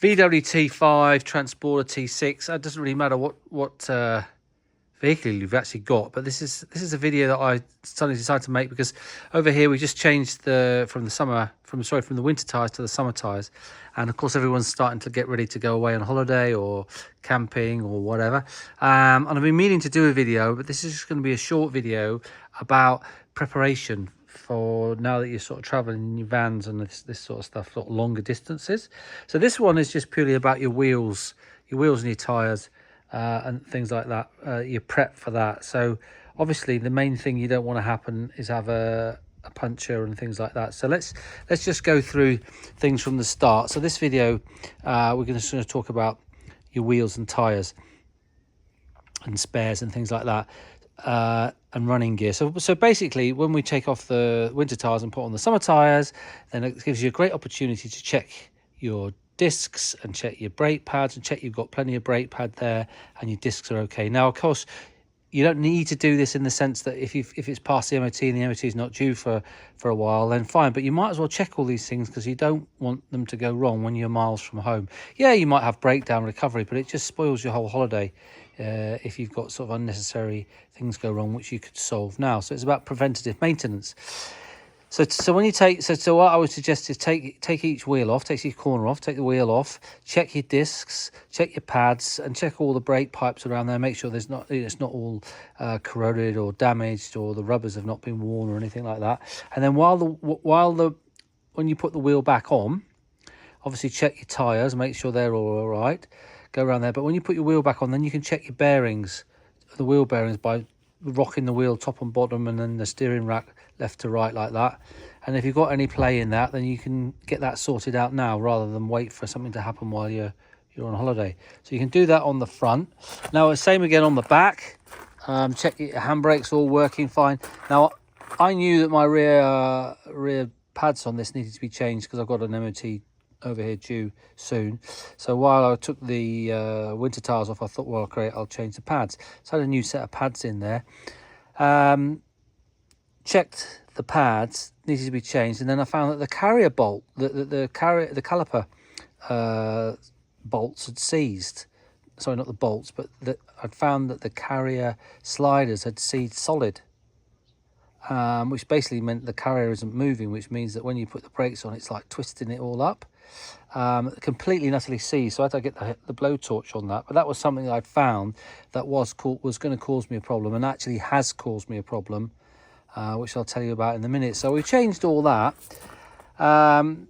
VW T5, Transporter T6. It doesn't really matter what vehicle you've actually got, but this is a video that I suddenly decided to make because over here we just changed from the winter tires to the summer tires, and of course everyone's starting to get ready to go away on holiday or camping or whatever. And I've been meaning to do a video, but this is just going to be a short video about preparation for now that you're sort of traveling in your vans and this sort of stuff, sort of longer distances. So this one is just purely about your wheels and your tires. And things like that, you prep for that. So obviously the main thing you don't want to happen is have a puncture and things like that. So let's just go through things from the start. So this video we're going to talk about your wheels and tires and spares and things like that, and running gear. So basically when we take off the winter tires and put on the summer tires, then it gives you a great opportunity to check your discs and check your brake pads and check you've got plenty of brake pad there and your discs are okay. Now of course you don't need to do this in the sense that if it's past the MOT and the MOT is not due for a while, then fine, but you might as well check all these things because you don't want them to go wrong when you're miles from home. Yeah, you might have breakdown recovery, but it just spoils your whole holiday if you've got sort of unnecessary things go wrong which you could solve now. So it's about preventative maintenance. So when you so what I would suggest is take each wheel off, take each corner off, take the wheel off, check your discs, check your pads, and check all the brake pipes around there. Make sure it's not all corroded or damaged, or the rubbers have not been worn or anything like that. And then when you put the wheel back on, obviously check your tires, make sure they're all right. Go around there. But when you put your wheel back on, then you can check your bearings, the wheel bearings, by rocking the wheel top and bottom and then the steering rack left to right like that. And if you've got any play in that, then you can get that sorted out now rather than wait for something to happen while you're on holiday. So you can do that on the front. Now the same again on the back. Check your handbrakes all working fine. Now I knew that my rear pads on this needed to be changed because I've got an MOT over here due soon. So while I took the winter tires off, I thought, well, great, I'll change the pads. So I had a new set of pads in there. Checked the pads, needed to be changed, and then I found that the carrier bolt, the caliper bolts had seized. Sorry, not the bolts, but I'd found that the carrier sliders had seized solid, which basically meant the carrier isn't moving, which means that when you put the brakes on, it's like twisting it all up. Completely and utterly seized. So I had to get the blowtorch on that. But that was something that I'd found that was going to cause me a problem, and actually has caused me a problem, which I'll tell you about in a minute. So we changed all that. Then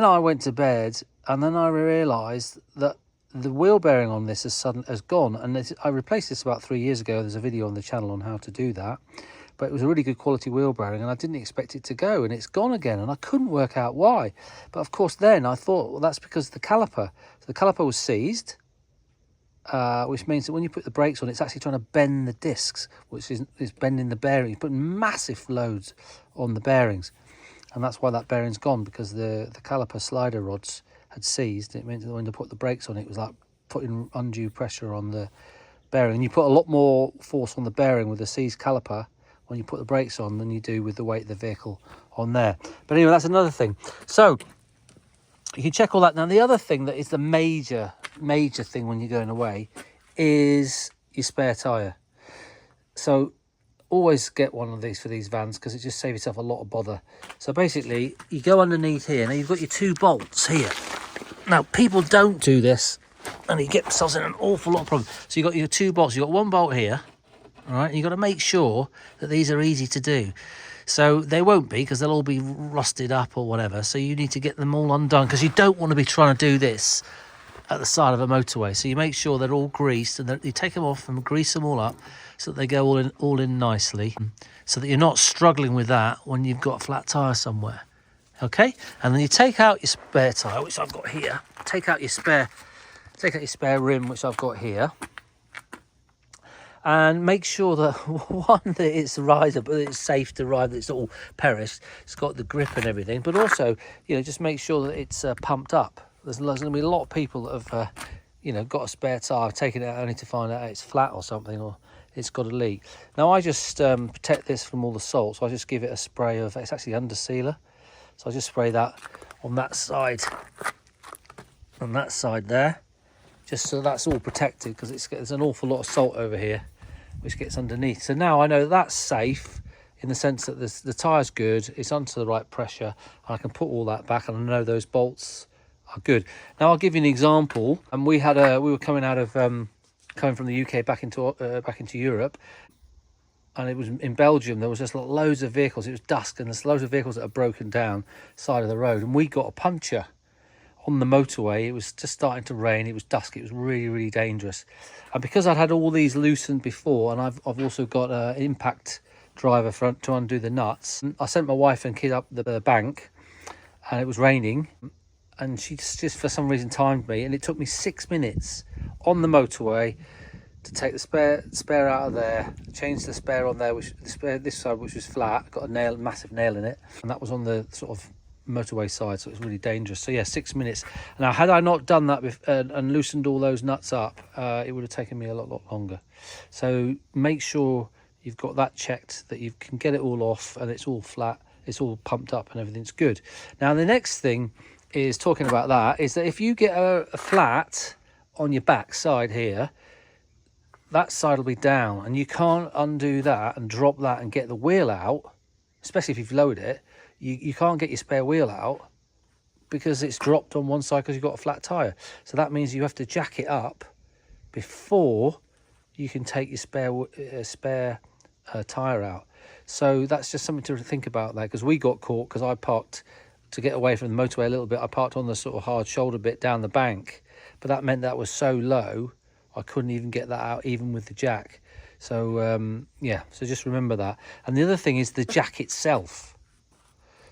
I went to bed, and then I realised that the wheel bearing on this has gone. And I replaced this about 3 years ago. There's a video on the channel on how to do that. But it was a really good quality wheel bearing, and I didn't expect it to go, and it's gone again, and I couldn't work out why. But of course then I thought, well, that's because the caliper. So the caliper was seized, which means that when you put the brakes on, it's actually trying to bend the discs, which is bending the bearings, putting massive loads on the bearings. And that's why that bearing's gone, because the caliper slider rods had seized. It meant that when you put the brakes on, it was like putting undue pressure on the bearing. And you put a lot more force on the bearing with a seized caliper when you put the brakes on than you do with the weight of the vehicle on there. But anyway, that's another thing. So you can check all that. Now the other thing that is the major thing when you're going away is your spare tyre. So always get one of these for these vans, because it just saves yourself a lot of bother. So basically you go underneath here. Now you've got your 2 bolts here. Now people don't do this, and you get themselves in an awful lot of problems. So you've got your 2 bolts. You've got 1 bolt here. All right, you've got to make sure that these are easy to do. So they won't be, because they'll all be rusted up or whatever. So you need to get them all undone, because you don't want to be trying to do this at the side of a motorway. So you make sure they're all greased, and you take them off and grease them all up so that they go all in nicely, so that you're not struggling with that when you've got a flat tyre somewhere. Okay, and then you take out your spare tyre, which I've got here. Take out your spare rim, which I've got here. And make sure that, one, that it's rideable, but it's safe to ride, that it's all perished, it's got the grip and everything. But also, just make sure that it's pumped up. There's going to be a lot of people that have, got a spare tyre, taken it out only to find out it's flat or something, or it's got a leak. Now I just protect this from all the salt, so I just give it a spray of, it's actually under sealer. So I just spray that on that side on that side there, just so that's all protected, because there's an awful lot of salt over here which gets underneath. So now I know that's safe in the sense that the tyre's good, it's onto the right pressure, and I can put all that back, and I know those bolts are good. Now I'll give you an example. And we were coming out of coming from the UK back into Europe, and it was in Belgium. There was just loads of vehicles. It was dusk, and there's loads of vehicles that are broken down side of the road, and we got a puncture on the motorway. It was just starting to rain, it was dusk, it was really, really dangerous. And because I'd had all these loosened before, and I've also got an impact driver front to undo the nuts, I sent my wife and kid up the bank, and it was raining, and she just for some reason timed me, and it took me 6 minutes on the motorway to take the spare out of there, change the spare on there, which this side, which was flat, got a massive nail in it, and that was on the sort of motorway side, so it was really dangerous. So yeah, 6 minutes. Now had I not done that and loosened all those nuts up, it would have taken me a lot longer. So make sure you've got that checked, that you can get it all off and it's all flat, it's all pumped up and everything's good. Now the next thing is, talking about that, is that if you get a flat on your back side here, that side will be down, and you can't undo that and drop that and get the wheel out, especially if you've lowered it. You can't get your spare wheel out because it's dropped on one side because you've got a flat tyre. So that means you have to jack it up before you can take your spare tyre out. So that's just something to think about there, because we got caught because I parked to get away from the motorway a little bit. I parked on the sort of hard shoulder bit down the bank, but that meant that was so low I couldn't even get that out even with the jack. So yeah, so just remember that. And the other thing is the jack itself.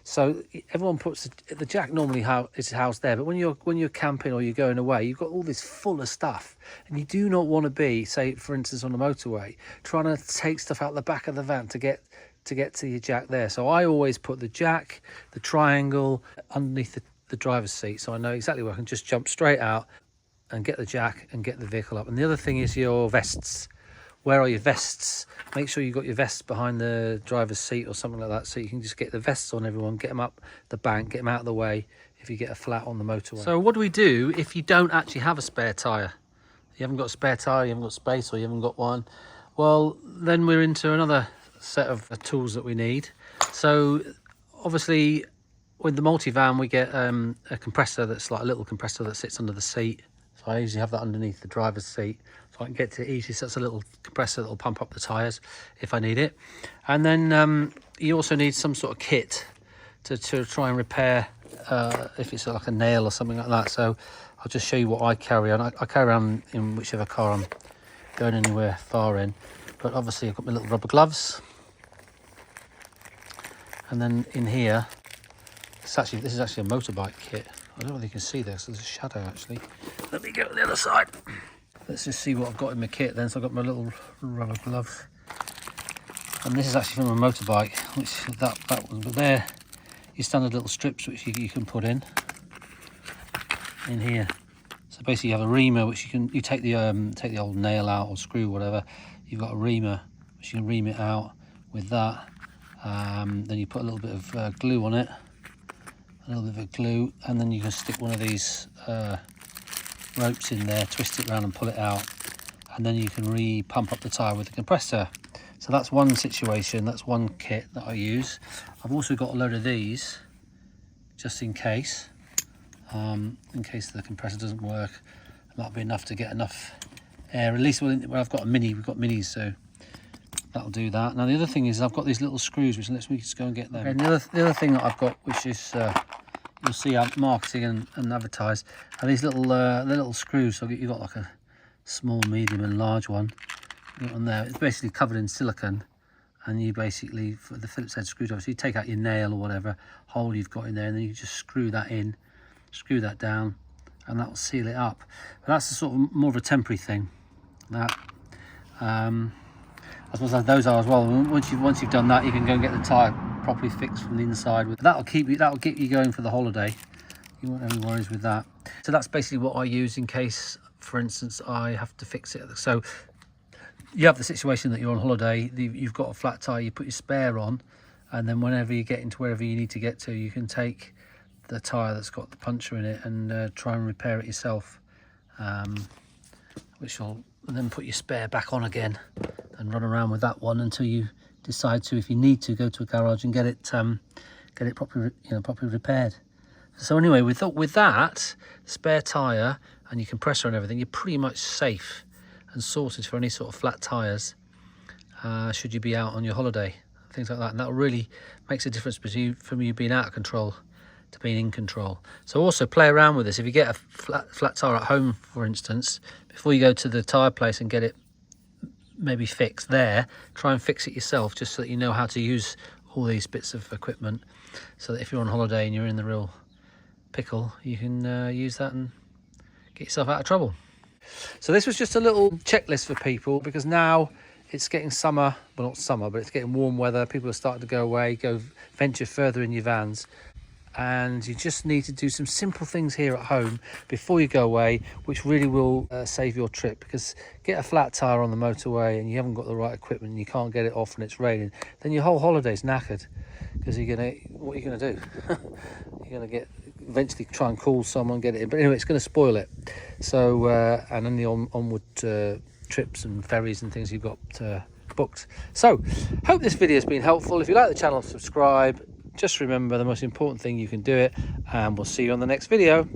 So everyone puts the jack normally is housed there, but when you're camping or you're going away, you've got all this full of stuff, and you do not want to be, say for instance on the motorway, trying to take stuff out the back of the van to get to your jack there. So I always put the jack, the triangle, underneath the driver's seat, so I know exactly where I can just jump straight out and get the jack and get the vehicle up. And the other thing is your vests. Where are your vests? Make sure you've got your vests behind the driver's seat or something like that, so you can just get the vests on everyone, get them up the bank, get them out of the way if you get a flat on the motorway. So what do we do if you don't actually have a spare tyre? You haven't got a spare tyre, you haven't got space, or you haven't got one? Well, then we're into another set of tools that we need. So obviously with the multivan we get a compressor that's like a little compressor that sits under the seat. So I usually have that underneath the driver's seat, so I can get to it easily. So that's a little compressor that will pump up the tyres if I need it. And then you also need some sort of kit to try and repair if it's like a nail or something like that. So I'll just show you what I carry on. I carry around in whichever car I'm going anywhere far in. But obviously I've got my little rubber gloves. And then in here, this is actually a motorbike kit. I don't know if you can see this, there's a shadow actually. Let me go to the other side. Let's just see what I've got in my kit then. So I've got my little rubber gloves. And this is actually from a motorbike, which that one, but there, your standard little strips which you can put in here. So basically you have a reamer which you take the old nail out or screw, whatever. You've got a reamer which you can ream it out with that. Then you put a little bit of glue on it. A little bit of glue, and then you can stick one of these ropes in there, twist it around and pull it out, and then you can re-pump up the tyre with the compressor. So that's one situation, that's one kit that I use. I've also got a load of these just in case the compressor doesn't work. It might be enough to get enough air, at least where I've got we've got minis, so that'll do that. Now the other thing is I've got these little screws, which lets me just go and get them. Okay, the other thing that I've got, which is you'll see out marketing and advertised, are these little screws. So you've got like a small, medium and large one on there. It's basically covered in silicone, and you basically, for the Phillips head screwdriver, so you take out your nail or whatever hole you've got in there, and then you just screw that in, screw that down, and that will seal it up. But that's a sort of more of a temporary thing. That I suppose those are as well. Once you've done that, you can go and get the tyre properly fixed from the inside. That'll keep you going for the holiday. You won't have any worries with that. So that's basically what I use in case, for instance, I have to fix it. So you have the situation that you're on holiday, you've got a flat tyre, you put your spare on, and then whenever you get into wherever you need to get to, you can take the tyre that's got the puncture in it and try and repair it yourself, which will then put your spare back on again and run around with that one until you decide to, if you need to, go to a garage and get it properly, properly repaired. So anyway, with that spare tyre and your compressor and everything, you're pretty much safe and sorted for any sort of flat tyres should you be out on your holiday, things like that. And that really makes a difference from you being out of control to being in control. So also play around with this. If you get a flat tyre at home, for instance, before you go to the tyre place and get it maybe fixed there, try and fix it yourself, just so that you know how to use all these bits of equipment, so that if you're on holiday and you're in the real pickle, you can use that and get yourself out of trouble. So this was just a little checklist for people, because now it's getting summer, well, not summer, but it's getting warm weather. People are starting to go away, go venture further in your vans, and you just need to do some simple things here at home before you go away, which really will save your trip. Because get a flat tyre on the motorway and you haven't got the right equipment and you can't get it off and it's raining, then your whole holiday's knackered. Because what are you gonna do? You're gonna eventually try and call someone, get it in, but anyway, it's going to spoil it. So and then the onward trips and ferries and things you've got booked. So hope this video has been helpful. If you like the channel, subscribe. Just remember, the most important thing, you can do it, and we'll see you on the next video.